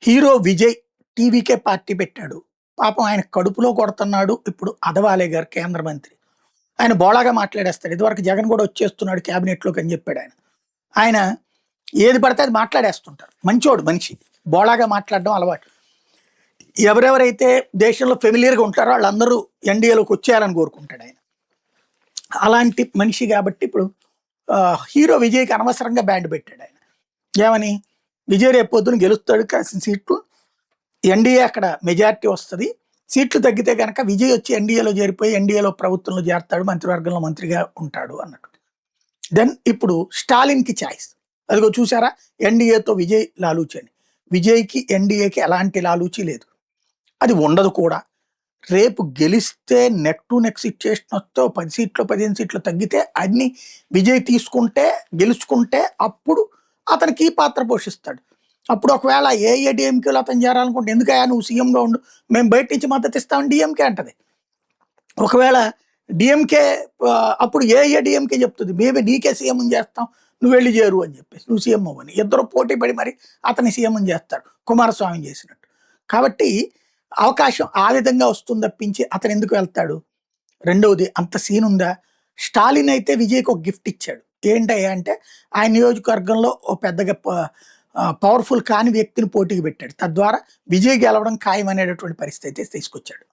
Hero Vijay TVK party పెట్టాడు. పాపం ఆయన కడుపులో కొడుతున్నాడు. ఇప్పుడు అదవాలే గారు కేంద్ర మంత్రి. ఆయన బోళాగా మాట్లాడేస్తాడు. ఇదివరకు జగన్ కూడా వచ్చేస్తున్నాడు క్యాబినెట్‌లోకి అని చెప్పాడు ఆయన. ఆయన ఏది పడితే అది మాట్లాడేస్తుంటారు. మంచోడు మనిషి. బోళాగా మాట్లాడడం అలవాటు. ఎవరెవరైతే దేశంలో ఫెమిలియర్‌గా ఉంటారో వాళ్ళందరూ ఎన్‌డీఏలోకి వచ్చేయాలని కోరుకుంటాడు ఆయన. అలాంటి మనిషి కాబట్టి ఇప్పుడు హీరో విజయ్‌కి అనవసరంగా బ్యాండ్ పెట్టాడు ఆయన. ఏమని? విజయ్ రేపు పొద్దున గెలుస్తాడు కాసిన సీట్లు. ఎన్డీఏ అక్కడ మెజారిటీ వస్తది. సీట్లు తగ్గితే గనక విజయ్ వచ్చి ఎన్డీఏలో చేరిపోయి ఎన్డీఏలో ప్రభుత్వంలో చేరతాడు. మంత్రివర్గంలో మంత్రిగా ఉంటాడు అన్నట్టు. దెన్ ఇప్పుడు స్టాలిన్‌కి చాయిస్. అదిగో చూసారా? ఎన్డీఏతో విజయ్ లాలూచి అని. విజయ్‌కి ఎన్డీఏకి ఎలాంటి లాలూచి లేదు. అది ఉండదు కూడా. రేపు గెలిస్తే నెక్ టు నెక్ సిచ్యుయేషన్ వస్తే 10 సీట్లు 15 సీట్లు తగ్గితే అన్ని విజయ్ తీసుకుంటే గెలుచుకుంటే అప్పుడు అతనికి పాత్ర పోషిస్తాడు. అప్పుడు ఒకవేళ ఏఐఏడీఎంకేలో అతను చేరాలనుకుంటే ఎందుకయ్యా నువ్వు సీఎంగా ఉండు, మేము బయట నుంచి మద్దతు ఇస్తామని డిఎంకే అంటది. ఒకవేళ డిఎంకే అప్పుడు ఏఐఏడీఎంకే చెప్తుంది మేమే నీకే సీఎం చేస్తాం, నువ్వు వెళ్ళి చేరు అని చెప్పేసి నువ్వు సీఎం అవ్వని. ఇద్దరు పోటీ పడి మరి అతని సీఎం చేస్తాడు కుమారస్వామి చేసినట్టు. కాబట్టి అవకాశం ఆ విధంగా వస్తుంది తప్పించి అతను ఎందుకు వెళ్తాడు? రెండవది అంత సీన్ ఉందా? స్టాలిన్ అయితే విజయ్కి ఒక గిఫ్ట్ ఇచ్చాడు. ఏంటయ్యా అంటే ఆయన నియోజకవర్గంలో ఓ పెద్దగా పవర్ఫుల్ కాని వ్యక్తిని పోటీకి పెట్టాడు. తద్వారా విజయ్ గెలవడం ఖాయం అనేటటువంటి పరిస్థితి అయితే తీసుకొచ్చాడు.